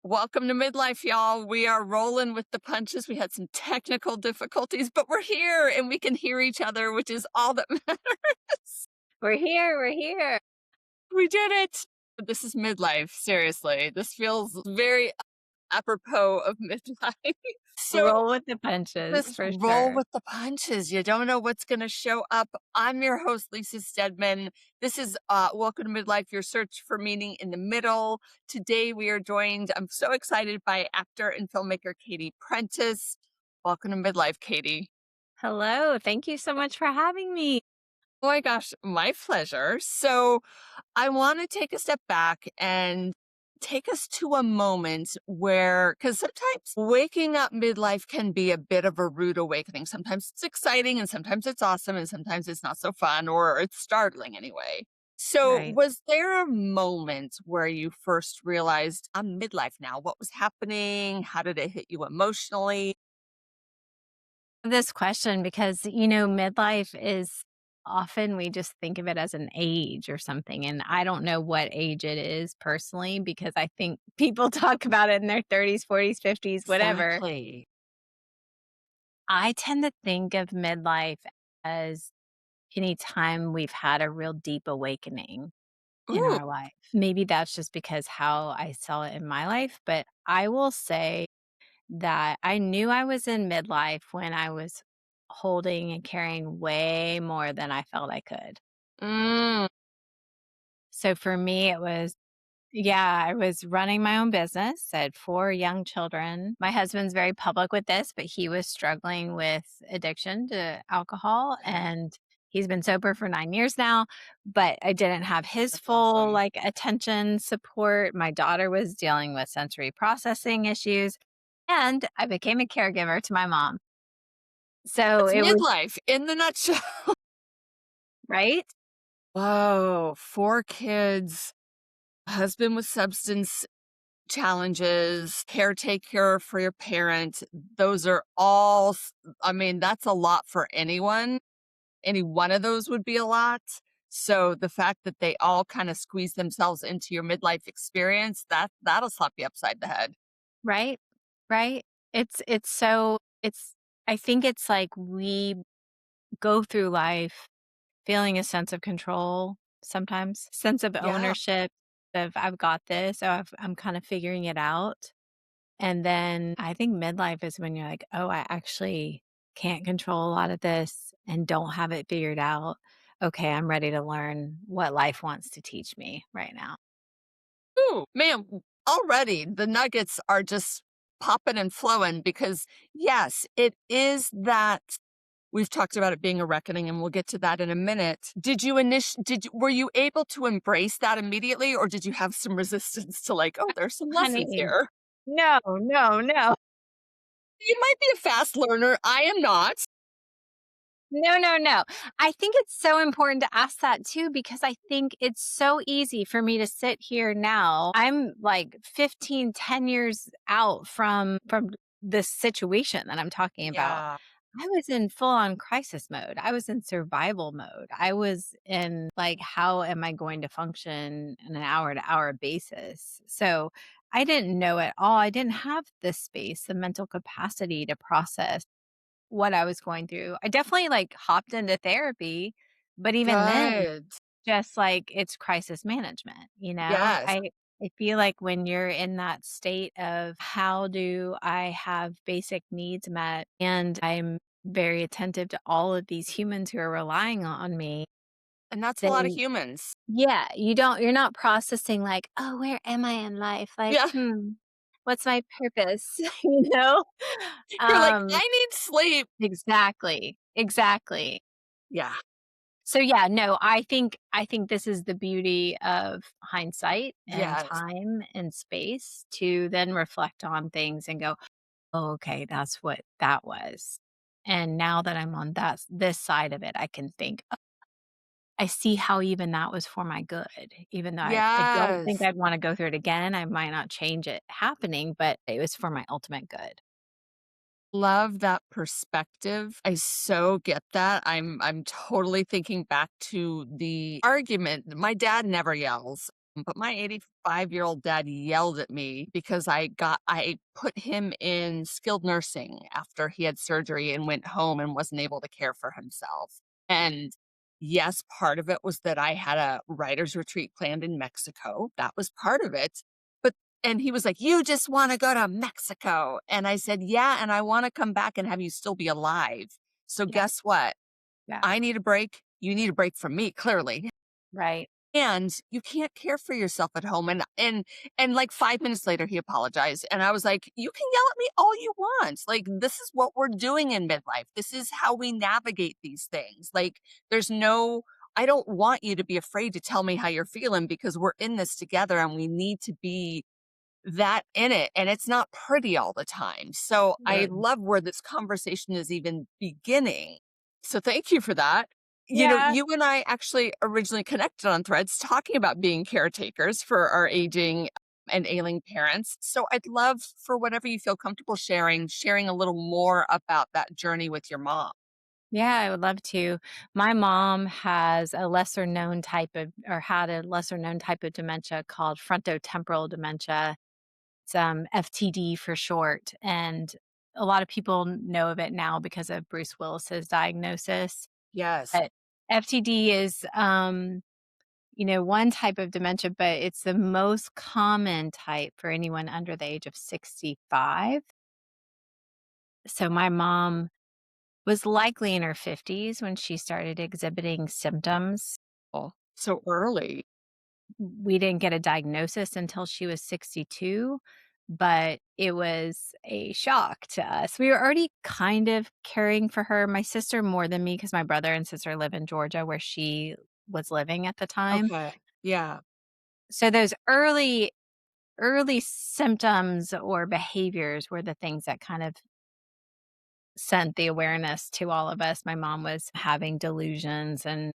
Welcome to Midlife, y'all. We are rolling with the punches. We had some technical difficulties, but we're here and we can hear each other, which is all that matters. We're here. We're here. We did it. This is midlife. Seriously. This feels very apropos of midlife. So Roll with the punches just for roll sure. with the punches. You don't know what's going to show up. I'm your host, Lisa Steadman. This is Welcome to Midlife, your search for meaning in the middle. Today we are joined, I'm so excited, by actor and filmmaker Katie Prentiss. Welcome to Midlife, Katie. Hello. Thank you so much for having me. Oh my gosh, my pleasure. So I want to take a step back and take us to a moment where, because sometimes waking up midlife can be a bit of a rude awakening. Sometimes it's exciting and sometimes it's awesome and sometimes it's not so fun or it's startling anyway. So, Right. was there a moment where you first realized I'm midlife now? What was happening? How did it hit you emotionally? This question, because, midlife is often we just think of it as an age or something. And I don't know what age it is personally, because I think people talk about it in their 30s, 40s, 50s, whatever. Exactly. I tend to think of midlife as any time we've had a real deep awakening in Ooh, our life. Maybe that's just because how I saw it in my life, but I will say that I knew I was in midlife when I was holding and carrying way more than I felt I could. mm, So for me, it was, yeah, I was running my own business. I had 4 young children. My husband's very public with this, but he was struggling with addiction to alcohol, and he's been sober for 9 years now. But I didn't have his that's full awesome. like attention support. My daughter was dealing with sensory processing issues, and I became a caregiver to my mom. So That's it was midlife in the nutshell. right. Whoa, 4 kids, husband with substance challenges, caretaker for your parent. Those are all, I mean, that's a lot for anyone. Any one of those would be a lot. So the fact that they all kind of squeeze themselves into your midlife experience, that'll slap you upside the head. Right. Right. It's so it's I think it's like we go through life feeling a sense of control sometimes, sense of Yeah. ownership of I've got this, or I'm kind of figuring it out. And then I think midlife is when you're like, oh, I actually can't control a lot of this and don't have it figured out. Okay, I'm ready to learn what life wants to teach me right now. Ooh, man, already the nuggets are just popping and flowing because yes, it is that. We've talked about it being a reckoning, and we'll get to that in a minute. Were you able to embrace that immediately, or did you have some resistance to like, "Oh, there's some lessons Honey, here"? no, no, no. You might be a fast learner, I am not. No, no, no. I think it's so important to ask that too, because I think it's so easy for me to sit here now. I'm like 15, 10 years out from this situation that I'm talking about. Yeah. I was in full on crisis mode. I was in survival mode. I was in like, how am I going to function on an hour to hour basis? So I didn't know at all. I didn't have the space, the mental capacity to process what I was going through. I definitely, like, hopped into therapy, but even then, Good. just like it's crisis management, you know? Yes, I feel like when you're in that state of how do I have basic needs met, and I'm very attentive to all of these humans who are relying on me, and that's a lot of then humans. yeah, you're not processing like, "Oh, where am I in life?" Like, Yeah. what's my purpose?" You know? You're like, Um "I need sleep." Exactly, exactly. Yeah. So, yeah, no, I think this is the beauty of hindsight and Yes. time and space to then reflect on things and go, "Oh, okay, that's what that was." And now that I'm on this side of it, I can think, "Oh, I see how even that was for my good." Even though I don't think Yes. I'd wanna go through it again, I might not change it happening, but it was for my ultimate good. Love that perspective. I so get that. I'm totally thinking back to the argument. My dad never yells. but my 85-year-old dad yelled at me because I put him in skilled nursing after he had surgery and went home and wasn't able to care for himself. And yes, part of it was that I had a writer's retreat planned in Mexico. That was part of it. But and he was like, "You just wanna go to Mexico." And I said, "Yeah, and I wanna come back and have you still be alive. So Yeah. guess what? Yeah. I need a break. You need a break from me, clearly." Right. And you can't care for yourself at home, and, like, 5 minutes later, he apologized, and I was like, "You can yell at me all you want, like, this is what we're doing in midlife. This is how we navigate these things, like, there's no I don't want you to be afraid to tell me how you're feeling because we're in this together, and we need to be that in it, and it's not pretty all the time." So I Right. love where this conversation is even beginning. So thank you for that. Yeah. You and I actually originally connected on Threads talking about being caretakers for our aging and ailing parents. So I'd love for whatever you feel comfortable sharing a little more about that journey with your mom. Yeah, I would love to. My mom has a lesser known type of, or had a lesser known type of dementia called frontotemporal dementia. It's FTD for short. And a lot of people know of it now because of Bruce Willis's diagnosis. Yes. But FTD is, one type of dementia, but it's the most common type for anyone under the age of 65. So my mom was likely in her 50s when she started exhibiting symptoms. Oh, so early. We didn't get a diagnosis until she was 62, but it was a shock to us. We were already kind of caring for her, my sister more than me because my brother and sister live in Georgia where she was living at the time. Okay. Yeah. So those early symptoms or behaviors were the things that kind of sent the awareness to all of us. My mom was having delusions and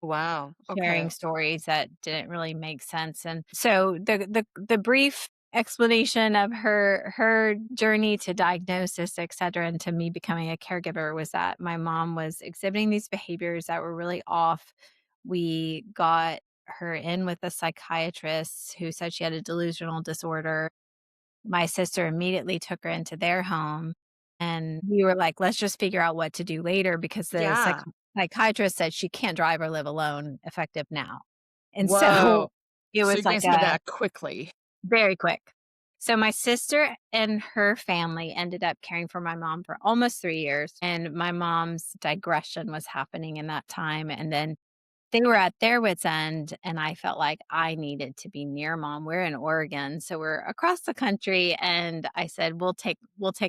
Wow. sharing Okay. stories that didn't really make sense. And so the brief explanation of her journey to diagnosis, et cetera, and to me becoming a caregiver was that my mom was exhibiting these behaviors that were really off. We got her in with a psychiatrist who said she had a delusional disorder. My sister immediately took her into their home, and we were like, "Let's just figure out what to do later," because the Yeah. psychiatrist said she can't drive or live alone effective now. And Whoa. so, it So was you guys like had to a act quickly. very quick. So my sister and her family ended up caring for my mom for almost 3 years, and my mom's digression was happening in that time, and then they were at their wit's end, and I felt like I needed to be near mom. We're in Oregon, so we're across the country, and I said, "We'll take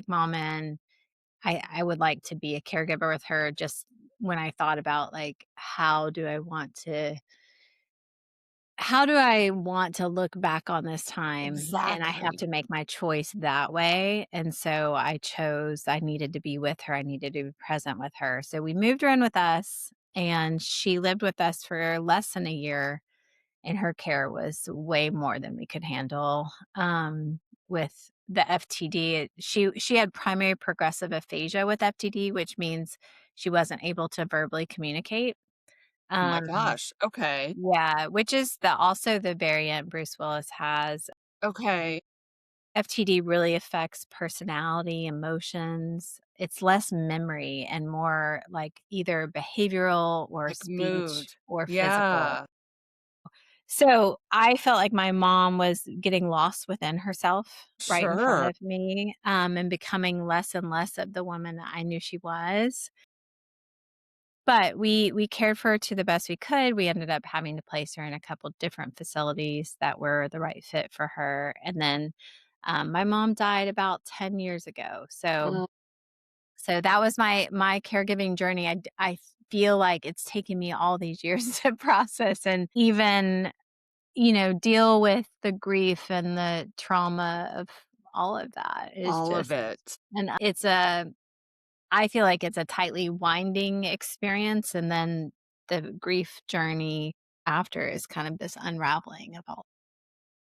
mom in." I would like to be a caregiver with her just when I thought about, like, how do I want to look back on this time? And I have Exactly. to make my choice that way, and so I chose I needed to be with her, I needed to be present with her. So we moved her in with us, and she lived with us for less than a year, and her care was way more than we could handle. With the FTD, she had primary progressive aphasia with FTD, which means she wasn't able to verbally communicate. Oh my Um gosh. Okay. yeah, which is also the variant Bruce Willis has. Okay. FTD really affects personality, emotions. It's less memory and more like either behavioral or Like speech mood. or physical. Yeah. So I felt like my mom was getting lost within herself right in front Sure. of me, and becoming less and less of the woman that I knew she was. But we cared for her to the best we could. We ended up having to place her in a couple different facilities that were the right fit for her, and then, my mom died about 10 years ago. So Mm, so that was my caregiving journey. I feel like it's taken me all these years to process and even, deal with the grief and the trauma of all of that. Is all of just it. and I feel like it's a tightly winding experience, and then the grief journey after is kind of this unraveling of all.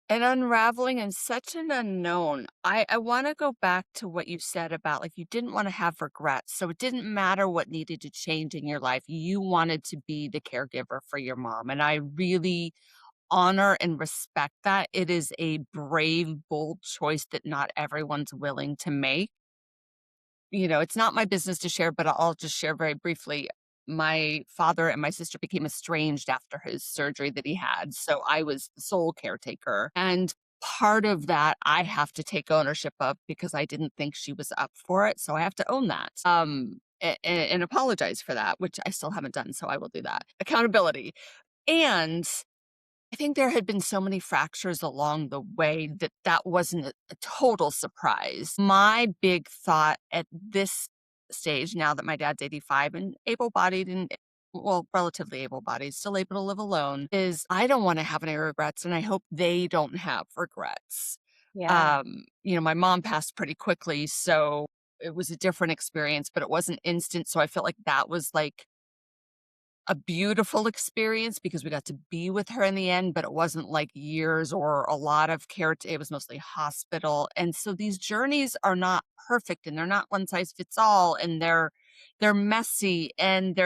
And unraveling and such an unknown. I want to go back to what you said about like you didn't want to have regrets. So it didn't matter what needed to change in your life. You wanted to be the caregiver for your mom. And I really honor and respect that. It is a brave, bold choice that not everyone's willing to make. It's not my business to share, but I'll just share very briefly. My father and my sister became estranged after his surgery that he had. So I was the sole caretaker. And part of that I have to take ownership of because I didn't think she was up for it. So I have to own that. And apologize for that, which I still haven't done. So I will do that. Accountability. And I think there had been so many fractures along the way that that wasn't a total surprise. My big thought at this stage, now that my dad's 85 and able-bodied and well, relatively able-bodied, still able to live alone, is I don't want to have any regrets, and I hope they don't have regrets. Yeah. My mom passed pretty quickly, so it was a different experience, but it wasn't instant. So I felt like that was like a beautiful experience because we got to be with her in the end, but it wasn't like years or a lot of care. It was mostly hospital. And so these journeys are not perfect and they're not one size fits all and they're messy and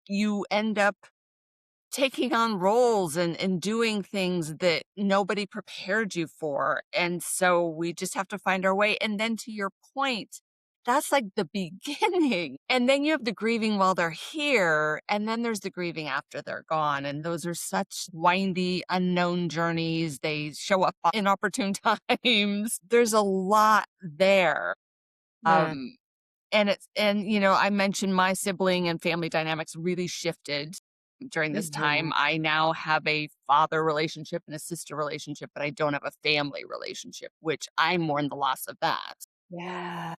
you end up taking on roles and doing things that nobody prepared you for. And so we just have to find our way. And then to your point, that's like the beginning. And then you have the grieving while they're here. And then there's the grieving after they're gone. And those are such windy, unknown journeys. They show up in opportune times. There's a lot there. Ugh. Um, I mentioned my sibling and family dynamics really shifted during this Mhm. time. I now have a father relationship and a sister relationship, but I don't have a family relationship, which I mourn the loss of that. Yeah.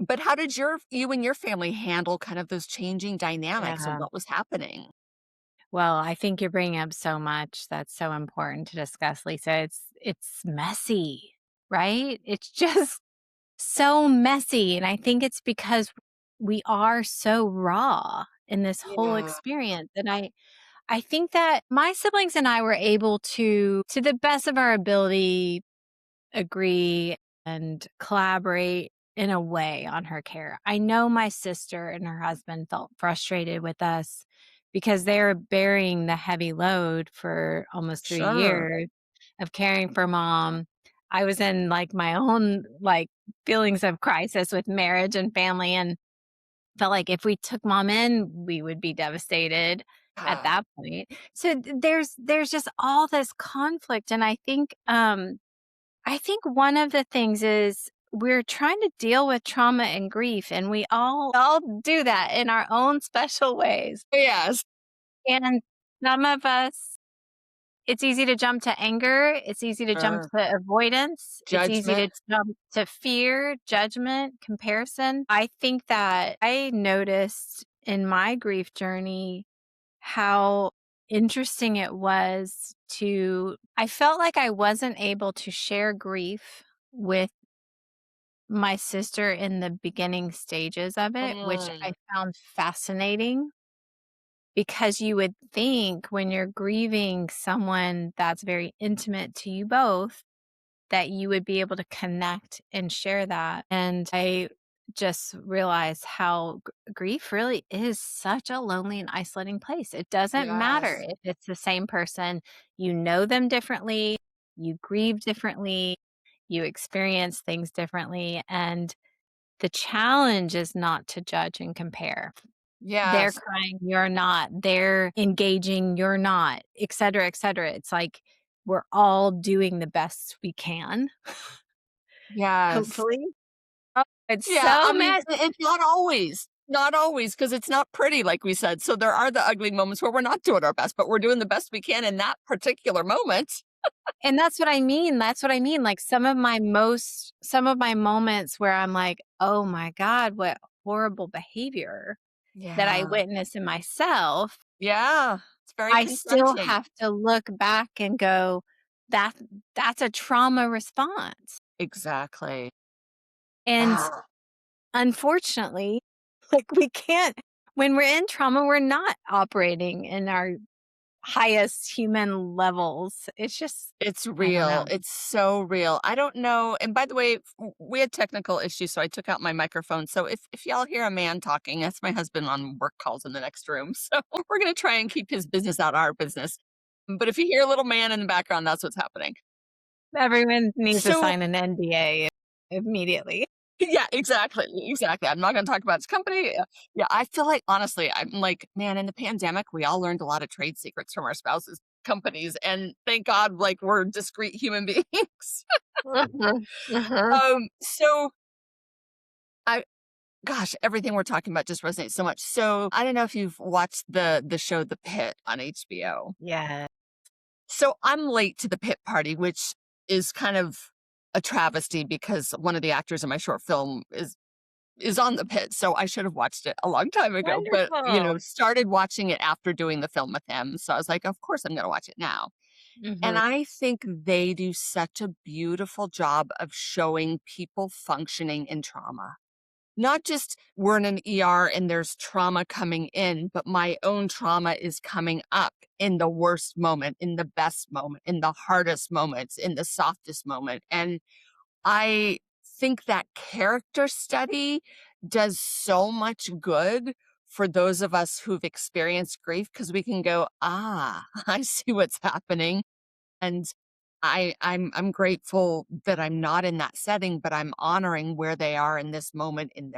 But how did you and your family handle kind of those changing dynamics and Yeah. what was happening? Well, I think you're bringing up so much that's so important to discuss, Lisa. It's messy, right? It's just so messy, and I think it's because we are so raw in this whole Yeah. experience, and I think that my siblings and I were able to the best of our ability, agree and collaborate in a way on her care. I know my sister and her husband felt frustrated with us because they were bearing the heavy load for almost 3 Sure. years of caring for mom. I was in like my own like feelings of crisis with marriage and family and felt like if we took mom in, we would be devastated at Yeah. that point. So there's just all this conflict and I think one of the things is we're trying to deal with trauma and grief, and we all do that in our own special ways. Yes. And some of us, it's easy to jump to anger. It's easy to jump Sure. to avoidance. It's easy Judgment. to jump to fear, judgment, comparison. I think that I noticed in my grief journey how interesting it was I felt like I wasn't able to share grief with my sister in the beginning stages of it, which I Mm, found fascinating because you would think when you're grieving someone that's very intimate to you both, that you would be able to connect and share that. And I just realized how grief really is such a lonely and isolating place. It doesn't matter yes. if it's the same person, you know them differently, you grieve differently, you experience things differently. And the challenge is not to judge and compare. They're Yes. crying, you're not. They're engaging, you're not, et cetera, et cetera. It's like we're all doing the best we can, Yes. hopefully. Oh, it's Yeah, so I mean, messy. it's not always, because it's not pretty, like we said, so there are the ugly moments where we're not doing our best, but we're doing the best we can in that particular moment. And that's what I mean. That's what I mean. Like some of my moments where I'm like, oh my God, what horrible behavior that I Yeah. witnessed in myself. Yeah, it's very I still confronting. have to look back and go, that that's a trauma response. Exactly. And Yeah. unfortunately, like we can't when we're in trauma, we're not operating in our highest human levels. It's just It's I don't real, know. it's so real. I don't know, and by the way, we had technical issues, so I took out my microphone, so if y'all hear a man talking, that's my husband on work calls in the next room, so we're gonna try and keep his business out of our business. But if you hear a little man in the background, that's what's happening. Everyone needs to So sign an NDA immediately. yeah, exactly, exactly. I'm not gonna talk about his company. Yeah, I feel like honestly, I'm like, man, in the pandemic, we all learned a lot of trade secrets from our spouses' companies, and thank God, like, we're discreet human beings. Mhm, mhm. So I gosh, everything we're talking about just resonates so much. So I don't know if you've watched the show The Pit on HBO. Yeah. So I'm late to the pit party, which is kind of a travesty because one of the actors in my short film is on the pit. So I should have watched it a long time ago, but Wonderful. started watching it after doing the film with him. So I was like, of course I'm going to watch it now. And Mhm. I think they do such a beautiful job of showing people functioning in trauma. Not just we're in an ER and there's trauma coming in, but my own trauma is coming up in the worst moment, in the best moment, in the hardest moments, in the softest moment. And I think that character study does so much good for those of us who've experienced grief because we can go, ah, I see what's happening. And I'm grateful that I'm not in that setting, but I'm honoring where they are in this moment in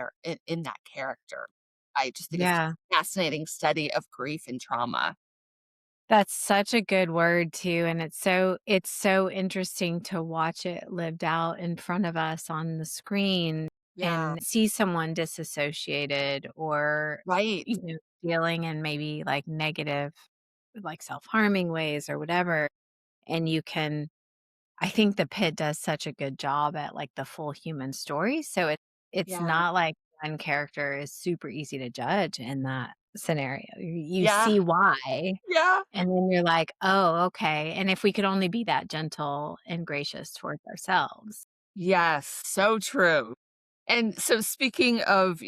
in that character. I just think it's Yeah. a fascinating study of grief and trauma. That's such a good word too, and it's so interesting to watch it lived out in front of us on the screen Yeah. and see someone disassociated or, Right. feeling in maybe, like, negative, like, self-harming ways or whatever, and you can I think the Pit does such a good job at, like, the full human story, so it's Yeah. not like one character is super easy to judge in that scenario. You Yeah. see why, Yeah. and then you're like, "Oh, okay," and if we could only be that gentle and gracious towards ourselves. Yes. So true. And so speaking of,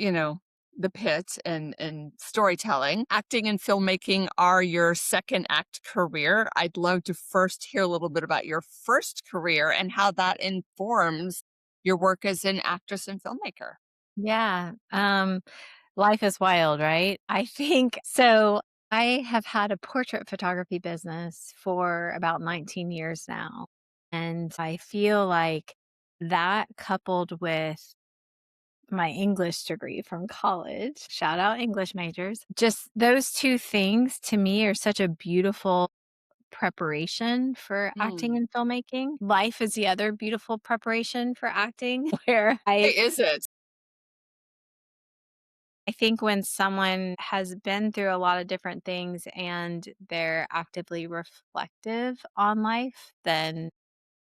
the pit and storytelling, acting and filmmaking are your second act career. I'd love to first hear a little bit about your first career and how that informs your work as an actress and filmmaker. Yeah, life is wild, right? I think so I have had a portrait photography business for about 19 years now, and I feel like that coupled with my English degree from college, shout out English majors, just those 2 things to me are such a beautiful preparation for acting Mm. and filmmaking. Life is the other beautiful preparation for acting where Hey, is it? I think when someone has been through a lot of different things and they're actively reflective on life, then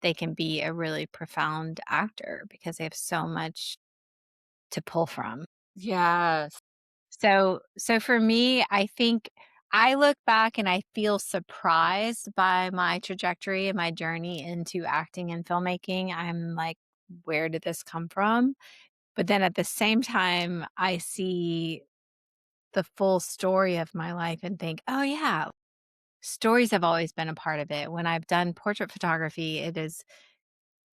they can be a really profound actor because they have so much to pull from. Yes. So for me, I think I look back and I feel surprised by my trajectory and my journey into acting and filmmaking. I'm like, where did this come from? But then at the same time, I see the full story of my life and think, oh, yeah, stories have always been a part of it. When I've done portrait photography, it is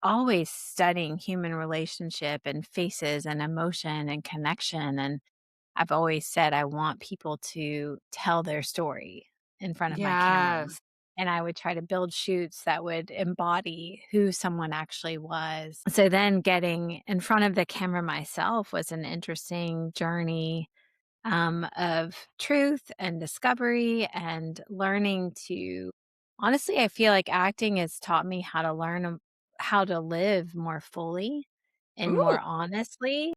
always studying human relationship and faces and emotion and connection. And I've always said I want people to tell their story in front of my camera. Yes. And I would try to build shoots that would embody who someone actually was. So then getting in front of the camera myself was an interesting journey of truth and discovery and learning to honestly, I feel like acting has taught me how to learn how to live more fully and Ooh, more honestly.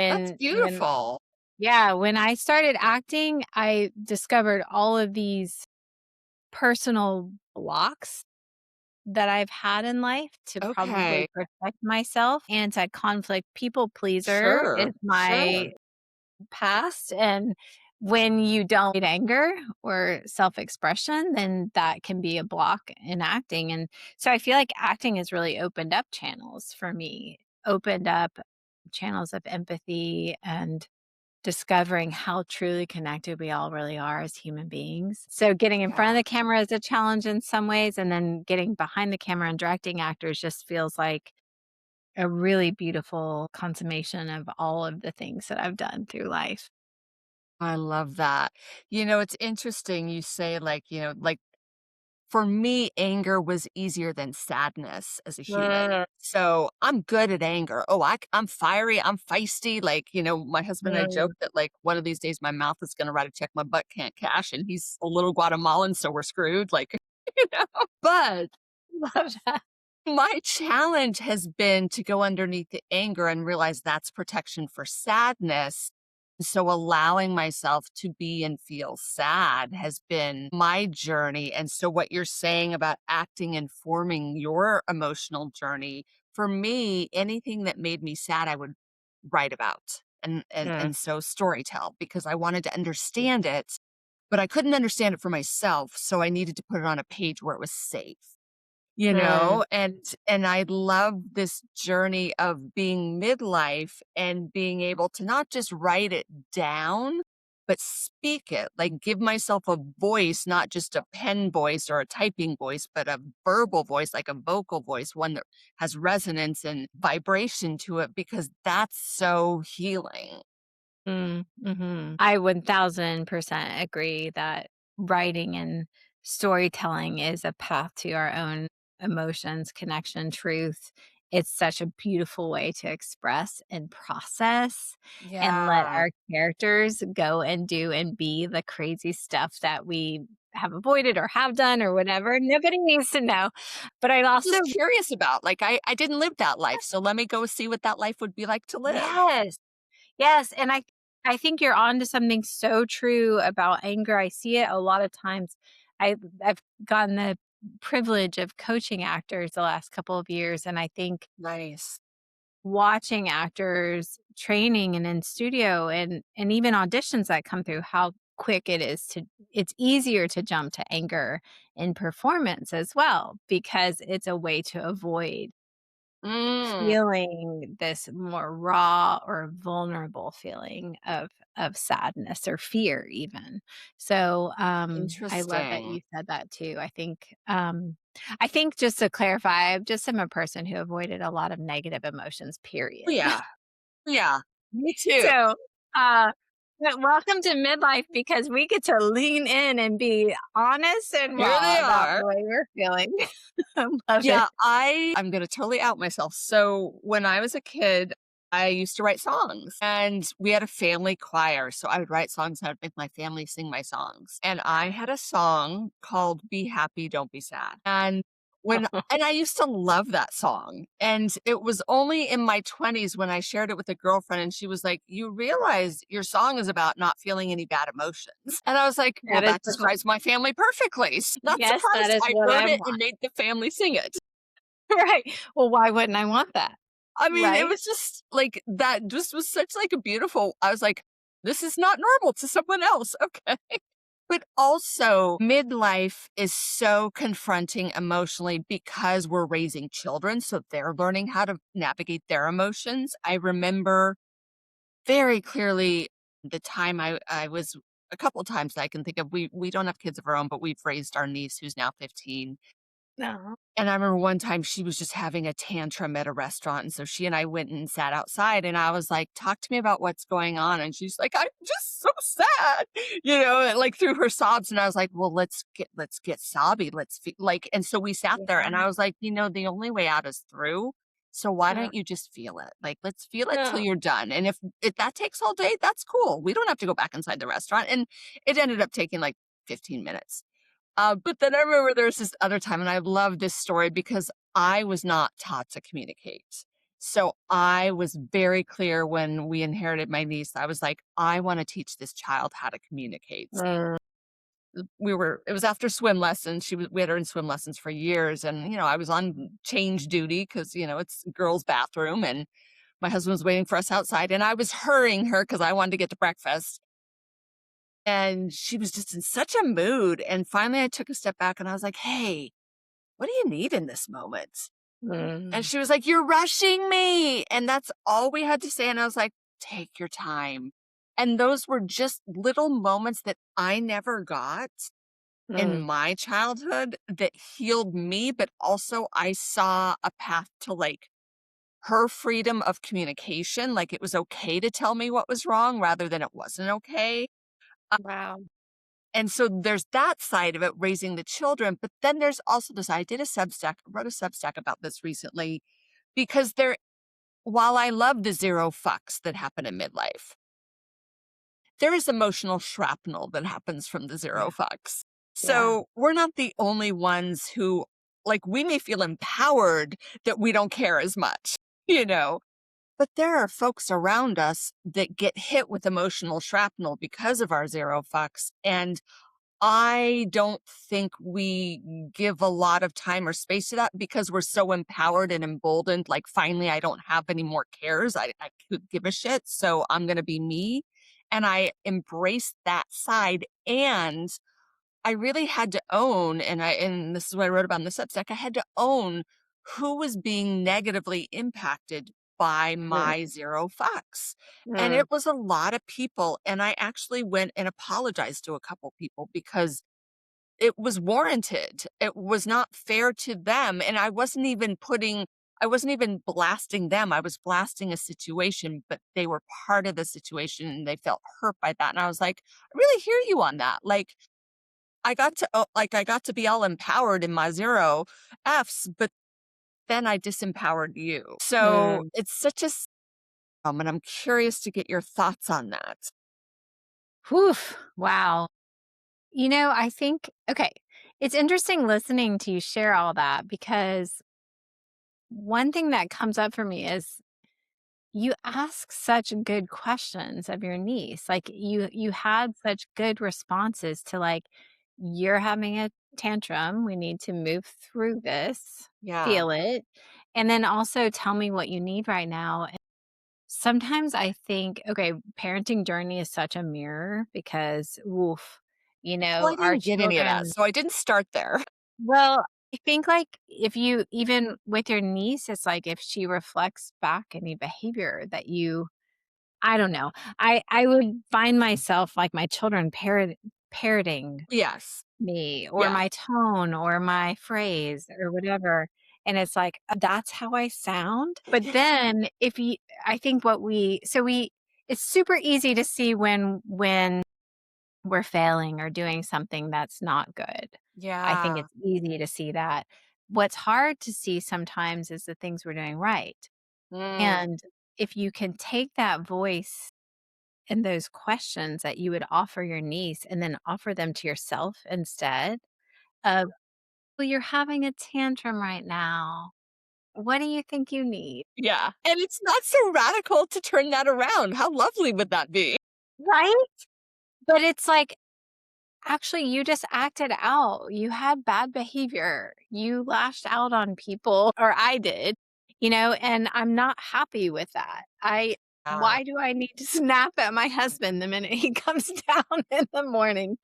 that's When beautiful. yeah, when I started acting, I discovered all of these personal blocks that I've had in life to probably Okay. protect myself. Anti-conflict people pleaser is Sure. Sure. my past, and when you don't get anger or self-expression, then that can be a block in acting, and so I feel like acting has really opened up channels for me, opened up channels of empathy and discovering how truly connected we all really are as human beings. So getting in front of Yeah. the camera is a challenge in some ways, and then getting behind the camera and directing actors just feels like a really beautiful consummation of all of the things that I've done through life. I love that. It's interesting you say like, for me, anger was easier than sadness as a human. Mm, So I'm good at anger. Oh, I'm fiery, I'm feisty. Like, my husband and I joke mm. that like one of these days my mouth is going to write a check my butt can't cash. And he's a little Guatemalan, so we're screwed. Like, you know, but Love that. my challenge has been to go underneath the anger and realize that's protection for sadness. So allowing myself to be and feel sad has been my journey. And so what you're saying about acting and forming your emotional journey, for me, anything that made me sad, I would write about. And Mm. so storytell because I wanted to understand it, but I couldn't understand it for myself. So I needed to put it on a page where it was safe. Mm. And I love this journey of being midlife and being able to not just write it down, but speak it, like give myself a voice, not just a pen voice or a typing voice, but a verbal voice, like a vocal voice, one that has resonance and vibration to it, because that's so healing. Mm, mhm. I 1000% agree that writing and storytelling is a path to our own emotions, connection, truth. It's such a beautiful way to express and process and let Yeah. our characters go and do and be the crazy stuff that we have avoided or have done or whatever. Nobody needs to know. But I also Just curious about, like, I didn't live that life. So let me go see what that life would be like to live. yes. Yes, and I think you're onto something so true about anger. I see it a lot of times. I've gotten the privilege of coaching actors the last couple of years, and I think Nice. watching actors training and in studio and even auditions that come through, how quick it is to it's easier to jump to anger in performance as well because it's a way to avoid Mm, feeling this more raw or vulnerable feeling of sadness or fear even. So, I love that you interesting. said that too. I think just to clarify, I just am a person who avoided a lot of negative emotions, Oh, period. yeah. Yeah. Me too. So, uh, but welcome to midlife because we get to lean in and be honest and Here they raw about are. the way we're feeling. I love it. Yeah, I'm gonna totally out myself. So when I was a kid, I used to write songs and we had a family choir. So I would write songs and I would make my family sing my songs. And I had a song called Be Happy, Don't Be Sad. And I used to love that song. And it was only in my 20s when I shared it with a girlfriend and she was like, "You realize your song is about not feeling any bad emotions." And I was like, "Well, That is that the goal. describes my family perfectly." So not Yes, that surprised is I what wrote I it want. and made the family sing it. Right. Well, why wouldn't I want that? I mean, it Right? was just like that just was such like a beautiful, I was like, "This is not normal to someone else." Okay. But also, midlife is so confronting emotionally because we're raising children, so they're learning how to navigate their emotions. I remember very clearly the time I was a couple times that I can think of. We don't have kids of our own, but we've raised our niece who's now 15. No. And I remember one time she was just having a tantrum at a restaurant, and so she and I went and sat outside, and I was like, "Talk to me about what's going on." And she's like, "I'm just so sad," and like through her sobs. And I was like, "Well, let's get sobby. Like." And so we sat there, Yeah. and I was like, "The only way out is through. So why Yeah. don't you just feel it? Like, let's feel it till Yeah. you're done. And if that takes all day, that's cool. We don't have to go back inside the restaurant." And it ended up taking like 15 minutes. But then I remember there was this other time, and I love this story because I was not taught to communicate. So I was very clear when we inherited my niece. I was like, I want to teach this child how to communicate. Mm. It was after swim lessons. We had her in swim lessons for years. And, I was on change duty because, it's girls' bathroom and my husband was waiting for us outside. And I was hurrying her because I wanted to get to breakfast. And she was just in such a mood. And finally, I took a step back and I was like, "Hey, what do you need in this moment?" And Mm. she was like, "You're rushing me." And that's all we had to say. And I was like, "Take your time." And those were just little moments that I never got in Mm. my childhood that healed me. But also, I saw a path to like her freedom of communication. Like it was okay to tell me what was wrong rather than it wasn't okay. Wow. And so there's that side of it, raising the children, but then there's also this, I did a Substack, wrote a Substack about this recently, because while I love the zero fucks that happen in midlife, there is emotional shrapnel that happens from the Yeah. zero fucks. Yeah. So we're not the only ones who, like, we may feel empowered that we don't care as much, you know, but there are folks around us that get hit with emotional shrapnel because of our zero fucks. And I don't think we give a lot of time or space to that because we're so empowered and emboldened. Like, finally, I don't have any more cares. I could give a shit. So I'm going to be me. And I embraced that side. And I really had to own, and this is what I wrote about in the Substack, I had to own who was being negatively impacted by Mm, my zero fucks. And mm, it was a lot of people. And I actually went and apologized to a couple people because it was warranted. It was not fair to them. And I wasn't even blasting them. I was blasting a situation, but they were part of the situation and they felt hurt by that. And I was like, I really hear you on that. Like, I got to be all empowered in my zero Fs, but then I disempowered you. So mm. it's such a and I'm curious to get your thoughts on that. Whew, wow. I think, okay, it's interesting listening to you share all that because one thing that comes up for me is you ask such good questions of your niece. Like you had such good responses to like, you're having a tantrum. We need to move through this, Yeah. feel it, and then also tell me what you need right now. And sometimes I think, okay, parenting journey is such a mirror because woof, Well, I our didn't get any of that, children. so I didn't start there. Well, I think, like, if you even with your niece, it's like if she reflects back any behavior that you I don't know. I would find myself, like, my children parroting Yes. me or Yeah. my tone or my phrase or whatever, and it's like, that's how I sound? But then if you I think what we so we it's super easy to see when we're failing or doing something that's not good. I think Yeah. it's easy to see that. What's hard to see sometimes is the things we're doing right. Mm. And if you can take that voice and those questions that you would offer your niece and then offer them to yourself instead of, well, you're having a tantrum right now. What do you think you need? Yeah. And it's not so radical to turn that around. How lovely would that be? Right? But it's like, actually, you just acted out. You had bad behavior. You lashed out on people, or I did, and I'm not happy with that. Yeah. Why do I need to snap at my husband the minute he comes down in the morning?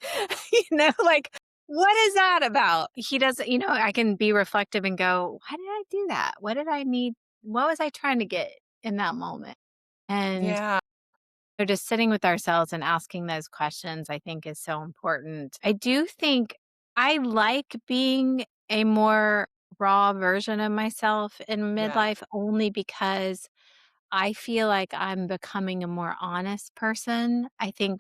Like, what is that about? He doesn't, I can be reflective and go, why did I do that? What did I need? What was I trying to get in that moment? And Yeah. so just sitting with ourselves and asking those questions, I think is so important. I do think I like being a more raw version of myself in Yeah. midlife only because I feel like I'm becoming a more honest person. I think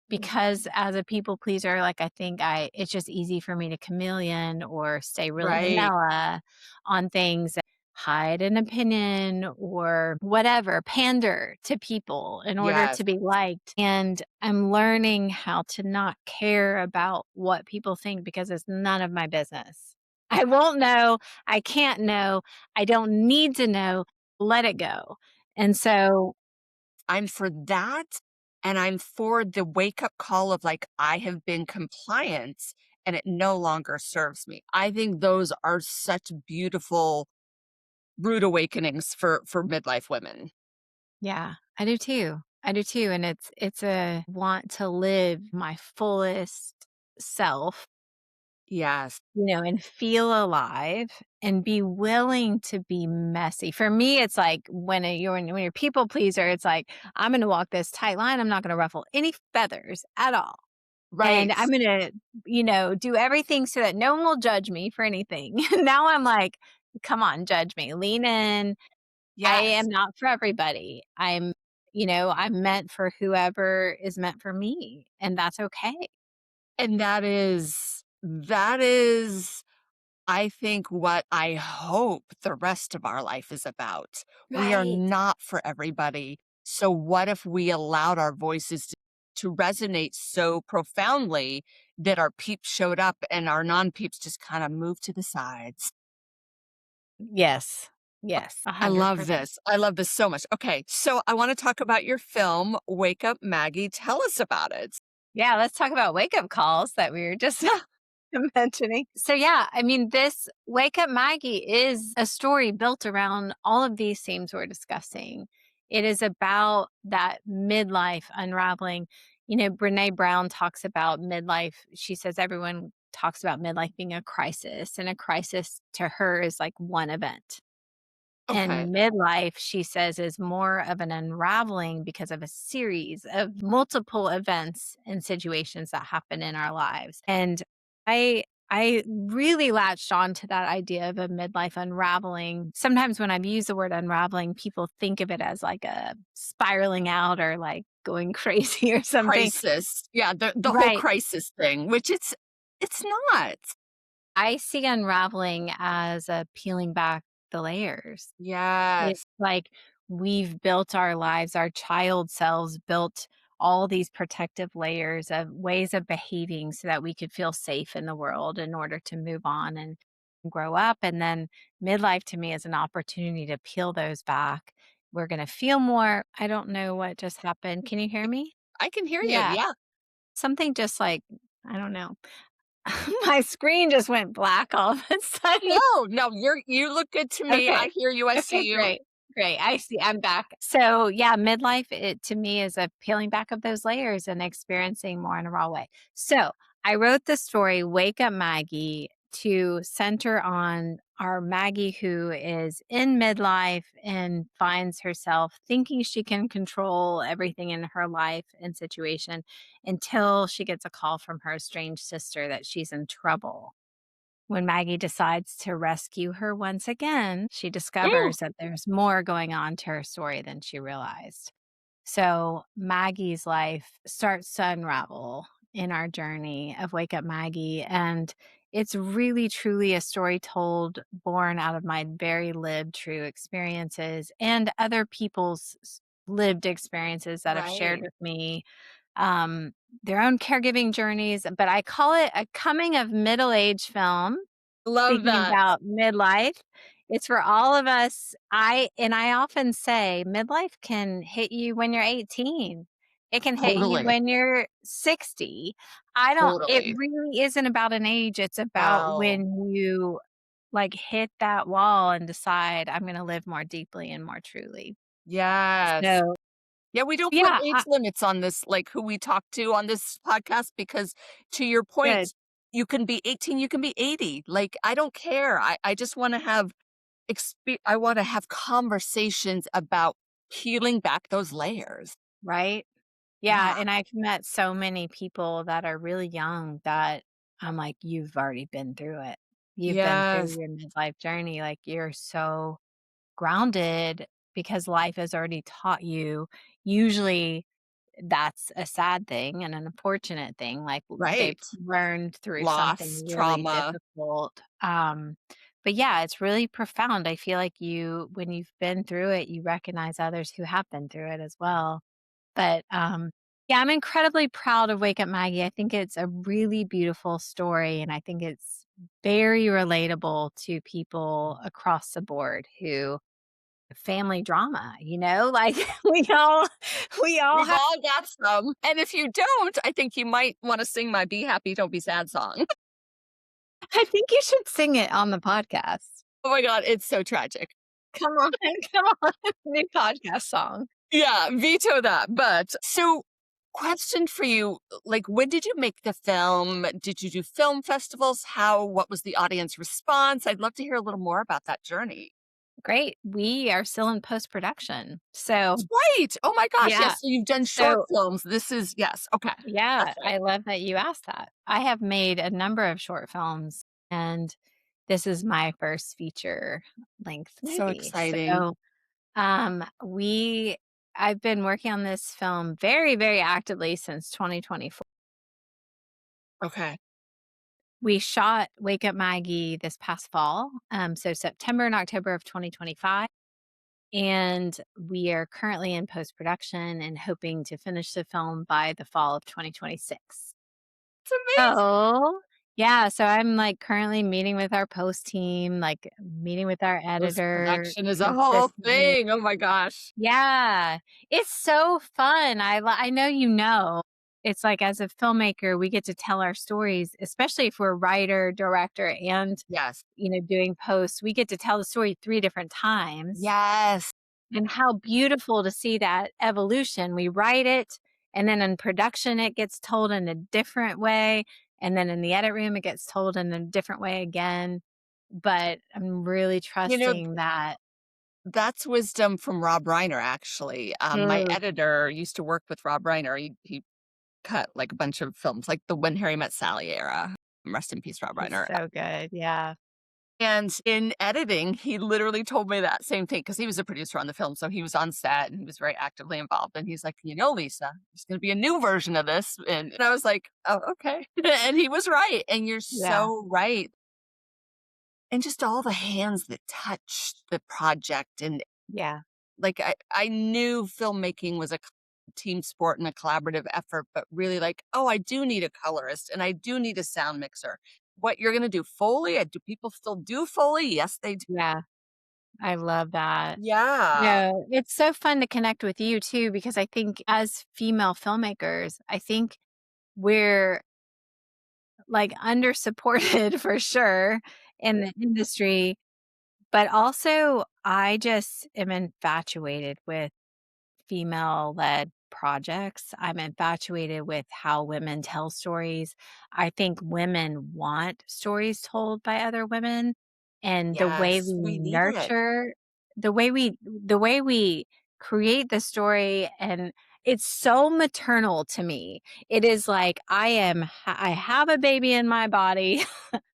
because as a people pleaser, like I think it's just easy for me to chameleon or stay really Right. vanilla on things, hide an opinion or whatever, pander to people in order Yes. to be liked. And I'm learning how to not care about what people think because it's none of my business. I won't know. I can't know. I don't need to know. Let it go. And so, I'm for that, and I'm for the wake up call of, like, I have been compliant and it no longer serves me. I think those are such beautiful rude awakenings for midlife women. yeah, I do too. I do too. And it's a want to live my fullest self, Yes. and feel alive and be willing to be messy. For me, it's like when you're a people pleaser, it's like I'm going to walk this tight line. I'm not going to ruffle any feathers at all. And Right. I'm going to, do everything so that no one will judge me for anything. Now I'm like, come on, judge me. Lean in. I am Yes. not for everybody. I'm meant for whoever is meant for me, and that's okay. And that is I think what I hope the rest of our life is about. We are Right. not for everybody. So what if we allowed our voices to resonate so profoundly that our peeps showed up and our non-peeps just kind of moved to the sides? Yes. Yes, I love 100%. this. I love this so much. Okay, so I want to talk about your film, Wake Up Maggie. Tell us about it. Yeah, let's talk about wake-up calls that we were just Yeah. mentioning. So, yeah, I mean, this Wake Up Maggie is a story built around all of these themes we're discussing. It is about that midlife unraveling. You know, Brene Brown talks about midlife. She says everyone talks about midlife being a crisis, and a crisis to her is like one event. Okay. And midlife, she says, is more of an unraveling because of a series of multiple events and situations that happen in our lives. And I really latched on to that idea of a midlife unraveling. Sometimes when I've used the word unraveling, people think of it as like a spiraling out or like going crazy or something. Crisis. Yeah, the whole Right. crisis thing, which it's not. I see unraveling as a peeling back the layers. It's Yes. like we've built our lives, our child selves built all these protective layers of ways of behaving so that we could feel safe in the world in order to move on and grow up. And then midlife to me is an opportunity to peel those back. We're going to feel more. I don't know what just happened. Can you hear me? I can hear you, Yeah. yeah. Something just like, I don't know. My screen just went black all of a sudden. No, no, you look good to me, I Okay. hear you, I Okay, see you. great. Great. I see. I'm back. So, yeah, midlife, it to me is a peeling back of those layers and experiencing more in a raw way. So, I wrote the story Wake Up Maggie to center on our Maggie who is in midlife and finds herself thinking she can control everything in her life and situation until she gets a call from her estranged sister that she's in trouble. When Maggie decides to rescue her once again, she Mm, discovers that there's more going on to her story than she realized. So Maggie's life starts to unravel in our journey of Wake Up Maggie. And it's really, truly a story told born out of my very lived, true experiences and other people's lived experiences that have shared right. with me um, their own caregiving journeys. But I call it a coming of middle age film. Love Speaking that. about midlife, it's for all of us. I often say midlife can hit you when you're 18. It can hit you Totally, when you're 60. I don't it totally. really isn't about an age, it's about No. when you, like, hit that wall and decide, "I'm gonna live more deeply and more truly." Yes. So, Yeah, we don't put yeah, age limits on this, like, who we talk to on this podcast because to your good, point, you can be 18, you can be 80, like, I don't care, I just wanna have I wanna have conversations about peeling back those layers. right? Yeah, Yeah. and I've met so many people that are really young that I'm like, "You've already been through it. You've been through Yes. your midlife journey, like, you're so grounded because life has already taught you." Usually, that's a sad thing and an unfortunate thing, like, they've Right. learned through Loss, something really trauma. difficult, but yeah, it's really profound. I feel like when you've been through it, you recognize others who have been through it as well. But, yeah, I'm incredibly proud of Wake Up Maggie. I think it's a really beautiful story, and I think it's very relatable to people across the board who family drama, like we all We've have. all got some, and if you don't, I think you might wanna sing my "Be Happy, Don't Be Sad" song. I think you should sing it on the podcast. Oh my god, it's so tragic. Come on, come on, new podcast song. Yeah, veto that, but so, question for you, like, when did you make the film? Did you do film festivals? What was the audience response? I'd love to hear a little more about that journey. Great. We are still in post-production. So, That's right! Oh my gosh, yeah. yes, so you've done short So films. This is yes, okay. yeah, Gotcha. I love that you asked that. I have made a number of short films, and this is my first feature length So movie. exciting. So, we I've been working on this film very, very actively since 2024. Okay. We shot Wake Up Maggie this past fall, so September and October of 2025, and we are currently in post-production and hoping to finish the film by the fall of 2026. It's amazing. Oh, yeah, so I'm, like, currently meeting with our post team, like, meeting with our editor Post-production is a whole consistently. thing. Oh my gosh. Yeah, it's so fun. I know you know. It's like as a filmmaker, we get to tell our stories, especially if we're writer, director, and, Yes. doing posts. We get to tell the story 3 different times, Yes. and how beautiful to see that evolution. We write it, and then in production, it gets told in a different way, and then in the edit room, it gets told in a different way again. But I'm really You know, trusting that. that's wisdom from Rob Reiner, actually. My Mm, editor used to work with Rob Reiner. He cut like a bunch of films, like the When Harry Met Sally era. Rest in peace, Rob he's Reiner. so good. Yeah. And in editing, he literally told me that same thing because he was a producer on the film. So he was on set and he was very actively involved. And he's like, Lisa, there's going to be a new version of this. And I was like, oh, okay. And he was right. And you're Yeah. so right. And just all the hands that touched the project. And Yeah. like, I knew filmmaking was a team sport and a collaborative effort, but really like, oh, I do need a colorist and I do need a sound mixer. What you're going to do, Foley? Do people still do Foley? Yes, they do. Yeah. I love that. Yeah. No, it's so fun to connect with you too, because I think as female filmmakers, I think we're like under supported for sure in the industry, but also I just am infatuated with female led projects. I'm infatuated with how women tell stories. I think women want stories told by other women, and the way Yes, we we need it. nurture, the way we create the story, and it's so maternal to me. It is like I have a baby in my body.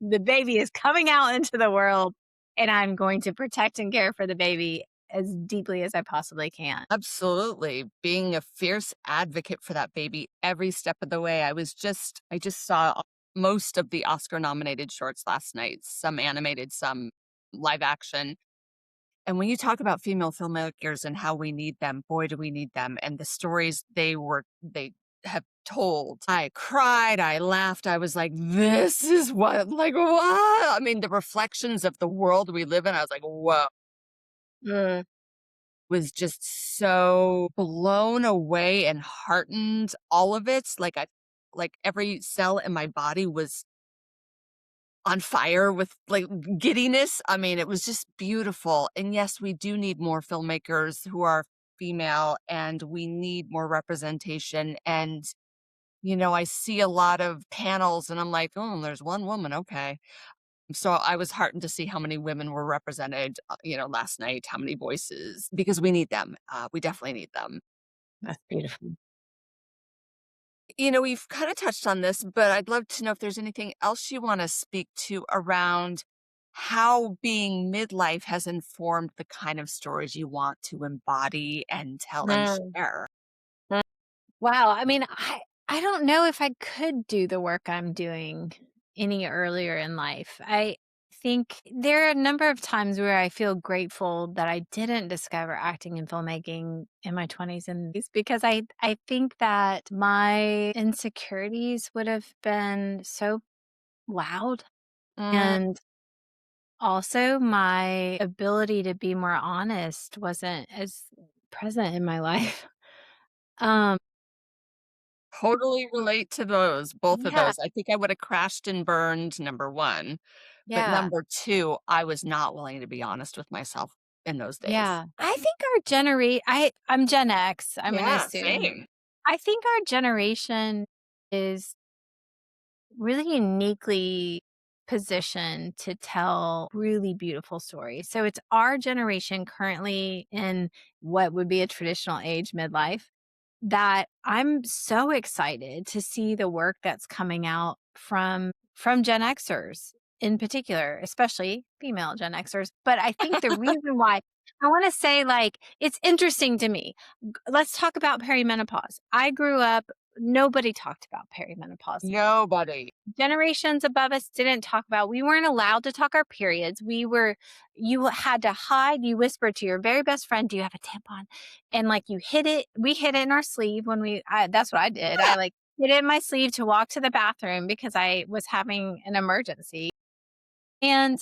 The baby is coming out into the world, and I'm going to protect and care for the baby as deeply as I possibly can. Absolutely. Being a fierce advocate for that baby every step of the way. I just saw most of the Oscar nominated shorts last night, some animated, some live action. And when you talk about female filmmakers and how we need them, boy, do we need them. And the stories they have told. I cried, I laughed. I was like, this is what? I mean, the reflections of the world we live in. I was like, whoa. Mm, Was just so blown away and heartened, all of it, like every cell in my body was on fire with, like, giddiness. I mean, it was just beautiful, and yes, we do need more filmmakers who are female, and we need more representation, and, I see a lot of panels, and I'm like, "Oh, there's one woman, okay." So I was heartened to see how many women were represented, last night, how many voices, because we need them. We definitely need them. that's beautiful. We've kind of touched on this, but I'd love to know if there's anything else you want to speak to around how being midlife has informed the kind of stories you want to embody and tell and Mm, share. mm. Wow, I mean, I don't know if I could do the work I'm doing any earlier in life. I think there are a number of times where I feel grateful that I didn't discover acting and filmmaking in my 20s and these, because I think that my insecurities would have been so loud, Mm, and also my ability to be more honest wasn't as present in my life. Um, totally relate to those, both of yeah, those. I think I would have crashed and burned, number one. But yeah, number two, I was not willing to be honest with myself in those days. yeah. I think our I'm Gen X, I'm gonna Yeah, assume. same. I think our generation is really uniquely positioned to tell really beautiful stories. So it's our generation currently in what would be a traditional age, midlife, that I'm so excited to see the work that's coming out from Gen Xers in particular, especially female Gen Xers. But I think the reason why I want to say, like, it's interesting to me. Let's talk about perimenopause. I grew up nobody talked about perimenopause. Nobody. Generations above us didn't talk about, we weren't allowed to talk our periods. You had to hide, you whispered to your very best friend, "Do you have a tampon?" And like you hid it, we hid it in our sleeve when that's what I did. Yeah, I like hid it in my sleeve to walk to the bathroom because I was having an emergency. And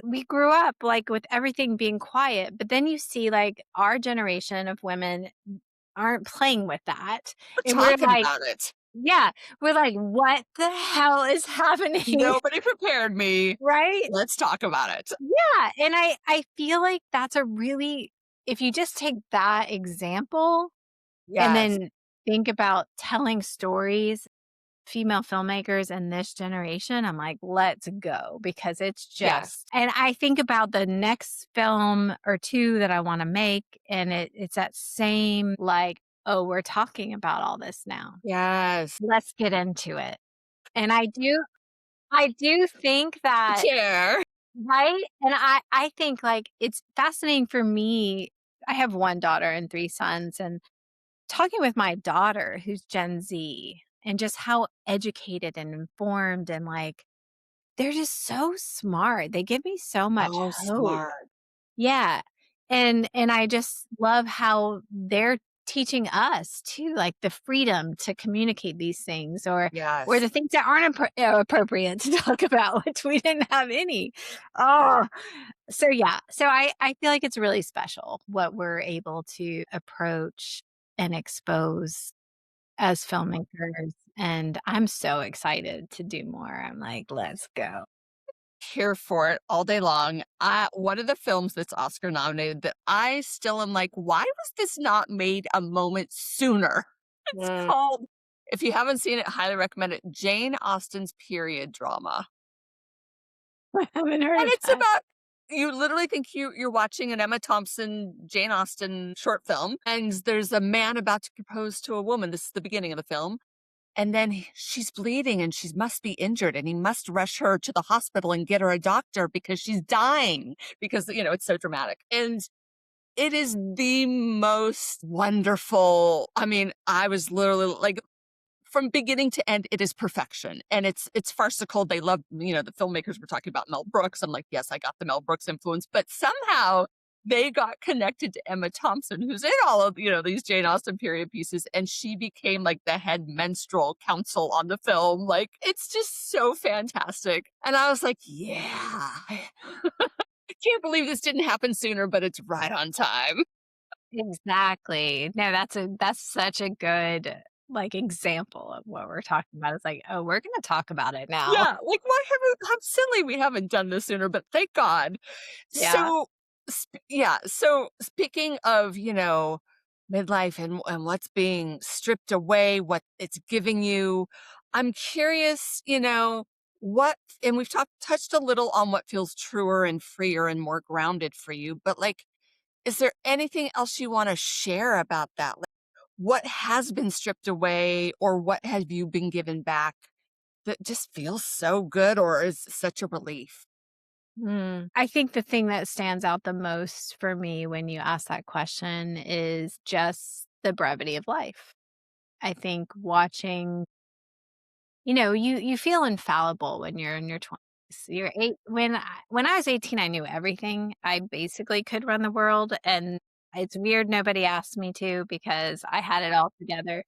we grew up like with everything being quiet, but then you see like our generation of women aren't playing with that. we're And we're talking like, about it. yeah, we're like, what the hell is happening? Nobody prepared me. Right? Let's talk about it. Yeah. And I feel like that's a really, if you just take that example and Yes. then think about telling stories, female filmmakers in this generation, I'm like, let's go because it's Yes. just, and I think about the next film or two that I want to make, and it's that same like, oh, we're talking about all this now. Yes. Let's get into it. And I do think that, Chair. right? And I think like it's fascinating for me. I have one daughter and three sons, and talking with my daughter who's Gen Z and just how educated and informed and like they're just so smart. They give me so much Oh, hope. smart. Yeah. And I just love how they're teaching us too, like the freedom to communicate these things or Yes. the things that aren't appropriate to talk about, which we didn't have any. Oh, so yeah. So I feel like it's really special what we're able to approach and expose as filmmakers. And I'm so excited to do more. I'm like, let's go. Here for it all day long. One of the films that's Oscar nominated that I still am like, why was this not made a moment sooner? It's Mm, called, if you haven't seen it, highly recommend it. Jane Austen's period drama. I haven't heard And of it's that. about, you literally think you're watching an Emma Thompson, Jane Austen short film, and there's a man about to propose to a woman. This is the beginning of the film. And then she's bleeding and she must be injured and he must rush her to the hospital and get her a doctor because she's dying because, it's so dramatic. And it is the most wonderful. I mean, I was literally like, from beginning to end, it is perfection. And it's farcical. They love, the filmmakers were talking about Mel Brooks. I'm like, yes, I got the Mel Brooks influence, but somehow they got connected to Emma Thompson, who's in all of, these Jane Austen period pieces. And she became like the head menstrual counsel on the film. Like, it's just so fantastic. And I was like, yeah, I can't believe this didn't happen sooner, but it's right on time. Exactly. No, that's such a good like example of what we're talking about. It's like, oh, we're gonna talk about it now. Yeah, like, why haven't how silly we haven't done this sooner, but thank God. Yeah. So, yeah, so speaking of, midlife and what's being stripped away, what it's giving you, I'm curious, what, and we've touched a little on what feels truer and freer and more grounded for you, but, like, is there anything else you wanna share about that? Like, what has been stripped away or what have you been given back that just feels so good or is such a relief? I think the thing that stands out the most for me when you ask that question is just the brevity of life. I think watching, you feel infallible when you're in your 20s. You're eight when I was 18, I knew everything. I basically could run the world, and it's weird nobody asked me to because I had it all together.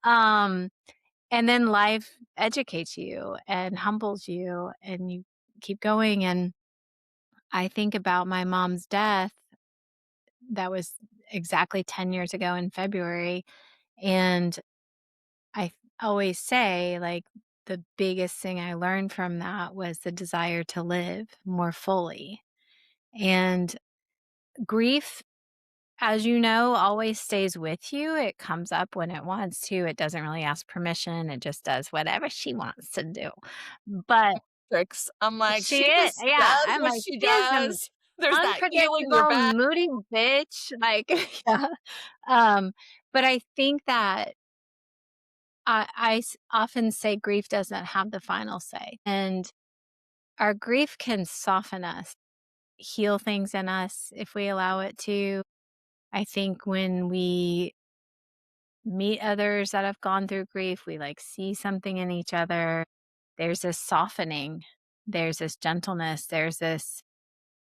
Um, and then life educates you and humbles you and you keep going, and I think about my mom's death. That was exactly 10 years ago in February, and always say, like, the biggest thing I learned from that was the desire to live more fully. And grief, as you know, always stays with you. It comes up when it wants to. It doesn't really ask permission. It just does whatever she wants to do. But Tricks. I'm like, she she is, just yeah. does I'm what like, she she is an does. There's that ailing in your unpredictable, back. moody bitch. Like, yeah. Um, but I think that often say grief doesn't have the final say. And our grief can soften us, heal things in us if we allow it to. I think when we meet others that have gone through grief. We like see something in each other. There's this softening, there's this gentleness, there's this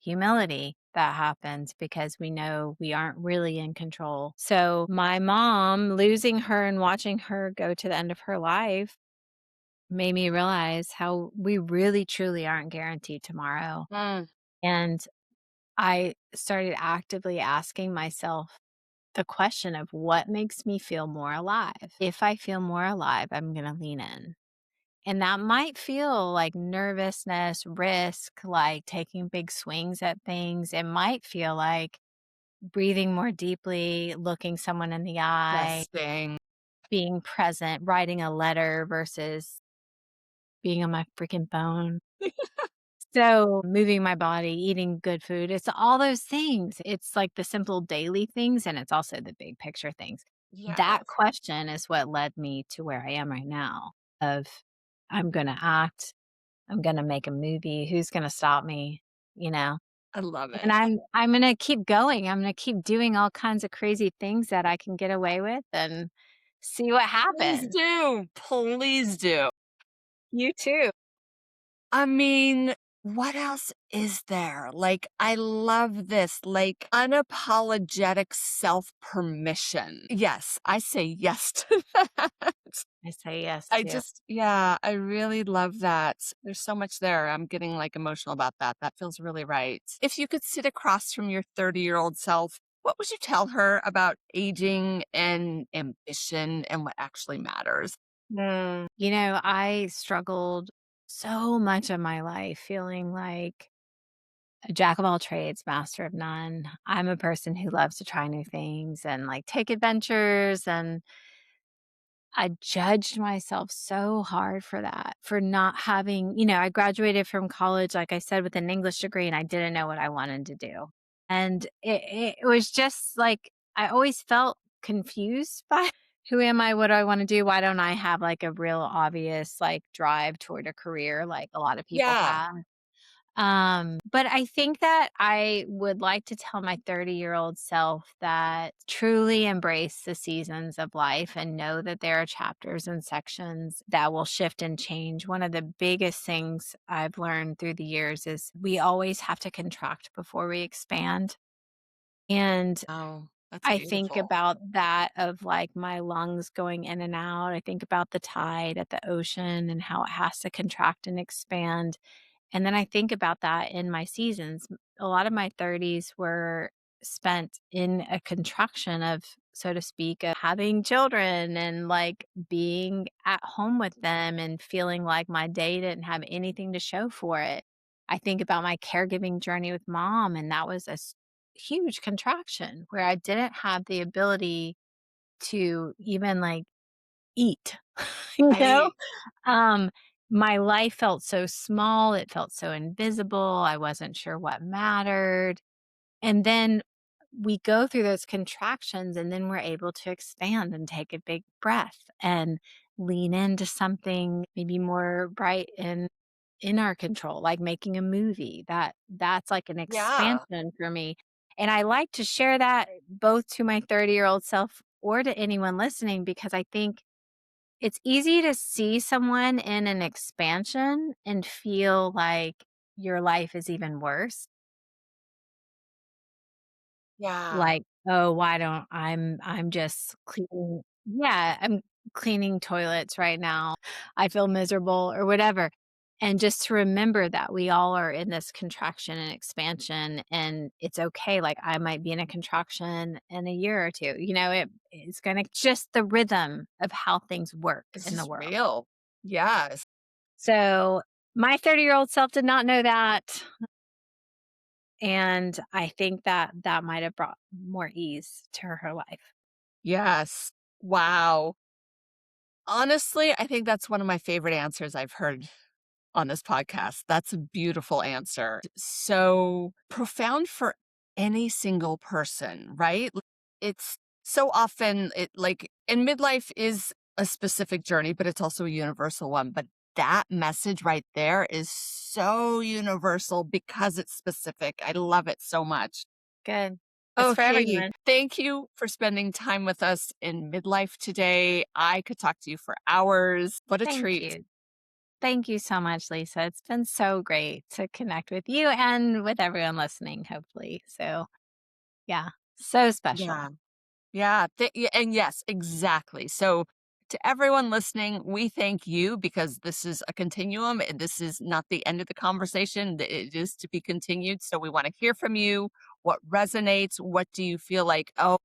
humility that happens because we know we aren't really in control. So, my mom, losing her and watching her go to the end of her life made me realize how we really truly aren't guaranteed tomorrow. Mm, And I started actively asking myself the question of what makes me feel more alive. If I feel more alive, I'm going to lean in. And that might feel like nervousness, risk, like taking big swings at things. It might feel like breathing more deeply, looking someone in the eye, resting. being present, writing a letter versus being on my freaking phone. So, moving my body, eating good food, it's all those things. It's like the simple daily things, and it's also the big picture things. That Yes. question is what led me to where I am right now of I'm going to act, I'm going to make a movie, who's going to stop me, you know? I love And it. I'm going to keep going. I'm going to keep doing all kinds of crazy things that I can get away with and see what Please happens. do. Please do. You too. I mean, what else is there? Like, I love this, like, unapologetic self permission. Yes, I say yes to that. I say yes I too. just, yeah, I really love that. There's so much there. I'm getting like emotional about that. That feels really right. If you could sit across from your 30-year-old self, what would you tell her about aging and ambition and what actually matters? Mm, I struggled so much of my life feeling like a jack of all trades, master of none. I'm a person who loves to try new things and like take adventures. And I judged myself so hard for that, for not having, I graduated from college, like I said, with an English degree, and I didn't know what I wanted to do. And it was just like, I always felt confused by who am I? What do I want to do? Why don't I have like a real obvious like drive toward a career like a lot of people yeah, have? But I think that I would like to tell my 30-year-old self that truly embrace the seasons of life and know that there are chapters and sections that will shift and change. One of the biggest things I've learned through the years is we always have to contract before we expand. And oh, that's I think beautiful. about that of like my lungs going in and out. I think about the tide at the ocean and how it has to contract and expand, and then I think about that in my seasons. A lot of my 30s were spent in a contraction of, so to speak, of having children and like being at home with them and feeling like my day didn't have anything to show for it. I think about my caregiving journey with mom, and that was a huge contraction where I didn't have the ability to even like eat, you know? Right. Um, my life felt so small, it felt so invisible, I wasn't sure what mattered, and then we go through those contractions, and then we're able to expand and take a big breath and lean into something maybe more bright and in our control, like making a movie. That's like an Yeah. expansion for me, and I like to share that both to my 30-year-old self or to anyone listening because I think it's easy to see someone in an expansion and feel like your life is even worse. Yeah. Like, "Oh, why don't I'm just cleaning." Yeah, I'm cleaning toilets right now. I feel miserable or whatever. And just to remember that we all are in this contraction and expansion, and it's okay. Like, I might be in a contraction in a year or 2. It's gonna just the rhythm of how things work It's in the just world. real. Yes. So, my 30-year-old self did not know that, and I think that that might have brought more ease to her life. Yes. Wow. Honestly, I think that's one of my favorite answers I've heard on this podcast. That's a beautiful answer. So profound for any single person, right? It's so often and midlife is a specific journey, but it's also a universal one. But that message right there is so universal because it's specific. I love it so much. Good. It's for Okay. everyone. Thank you for spending time with us in midlife today. I could talk to you for hours. What a Thank treat. you. Thank you so much, Lisa. It's been so great to connect with you and with everyone listening, hopefully. So, yeah, so special. Yeah. Yeah. And yes, exactly. So, to everyone listening, we thank you because this is a continuum. This is not the end of the conversation. It is to be continued. So, we want to hear from you. What resonates? What do you feel like? Oh,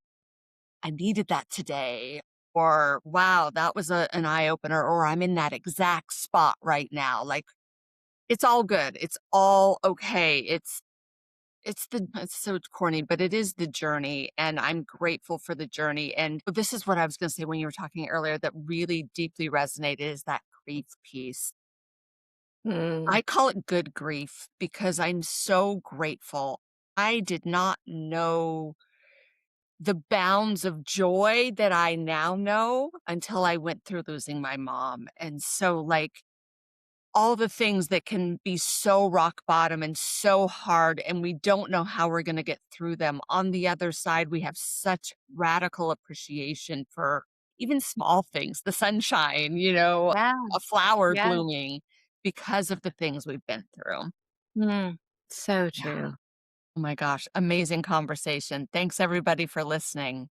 I needed that today. Or, wow, that was an eye opener. Or I'm in that exact spot right now. Like, it's all good. It's all okay. It's so corny, but it is the journey, and I'm grateful for the journey, and this is what I was gonna say when you were talking earlier that really deeply resonated is that grief piece. Mm. I call it good grief because I'm so grateful. I did not know the bounds of joy that I now know until I went through losing my mom, and so, like, all the things that can be so rock bottom and so hard, and we don't know how we're gonna get through them. On the other side, we have such radical appreciation for even small things, the sunshine, Yeah. a flower Yeah. blooming because of the things we've been through. Mm. So Yeah. true. Oh my gosh, amazing conversation. Thanks everybody for listening.